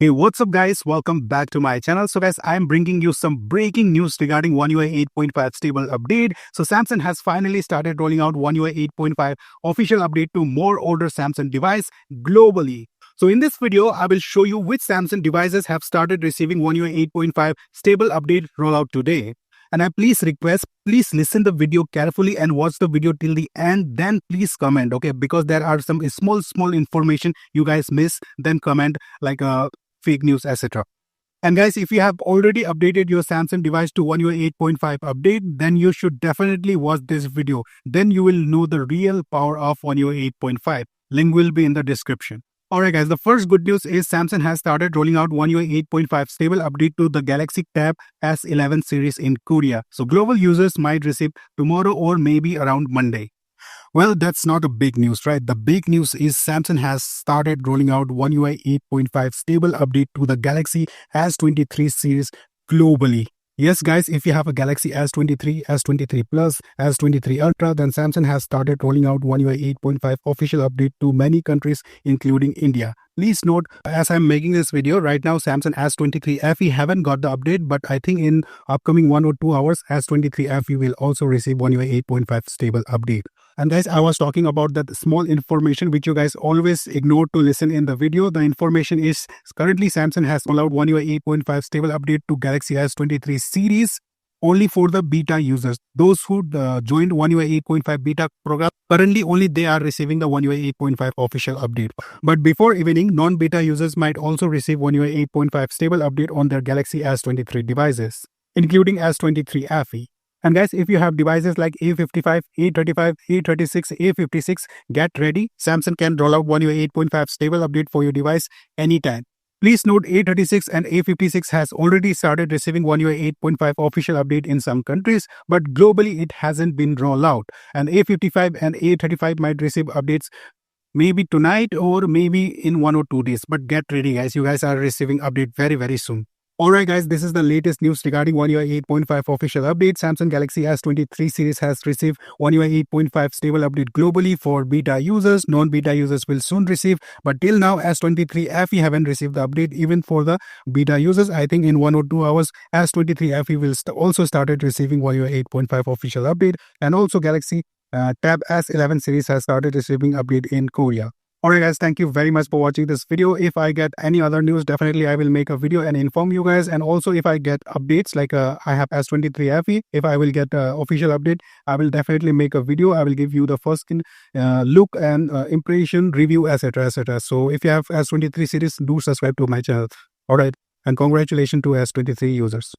Hey, what's up guys? Welcome back to my channel. So guys, I'm bringing you some breaking news regarding One UI 8.5 stable update. So Samsung has finally started rolling out One UI 8.5 official update to more older Samsung device globally. So in this video, I will show you which Samsung devices have started receiving One UI 8.5 stable update rollout today. And I please request, please listen the video carefully and watch the video till the end. Then please comment, okay? Because there are some small information you guys miss. Then comment like fake news, etc. And guys, if you have already updated your Samsung device to One UI 8.5 update, then you should definitely watch this video. Then you will know the real power of One UI 8.5. Link will be in the description. Alright guys, the first good news is Samsung has started rolling out One UI 8.5 stable update to the Galaxy Tab S11 series in Korea. So global users might receive tomorrow or maybe around Monday. Well, that's not a big news, right? The big news is Samsung has started rolling out One UI 8.5 stable update to the Galaxy S23 series globally. Yes, guys, if you have a Galaxy S23, S23 Plus, S23 Ultra, then Samsung has started rolling out One UI 8.5 official update to many countries, including India. Please note, as I'm making this video right now, Samsung S23 FE haven't got the update, but I think in upcoming 1 or 2 hours, S23 FE will also receive One UI 8.5 stable update. And guys, I was talking about that small information which you guys always ignore to listen in the video. The information is currently Samsung has allowed One UI 8.5 stable update to Galaxy S23 series only for the beta users. Those who joined One UI 8.5 beta program, currently only they are receiving the One UI 8.5 official update. But before evening, non-beta users might also receive One UI 8.5 stable update on their Galaxy S23 devices, including S23 FE. And guys, if you have devices like A55, A35, A36, A56, get ready. Samsung can roll out One UI 8.5 stable update for your device anytime. Please note A36 and A56 has already started receiving One UI 8.5 official update in some countries, but globally it hasn't been rolled out. And A55 and A35 might receive updates maybe tonight or maybe in 1 or 2 days. But get ready guys, you guys are receiving update very soon. Alright guys, this is the latest news regarding One UI 8.5 official update. Samsung Galaxy S23 series has received One UI 8.5 stable update globally for beta users. Non-beta users will soon receive, but till now S23 FE haven't received the update even for the beta users. I think in 1 or 2 hours S23 FE will also started receiving One UI 8.5 official update, and also Galaxy Tab S11 series has started receiving update in Korea. Alright guys, thank you very much for watching this video. If I get any other news, definitely I will make a video and inform you guys. And also if I get updates like I have S23 FE, if I will get official update, I will definitely make a video. I will give you the first look and impression, review, etc. So if you have S23 series, do subscribe to my channel. Alright, and congratulations to S23 users.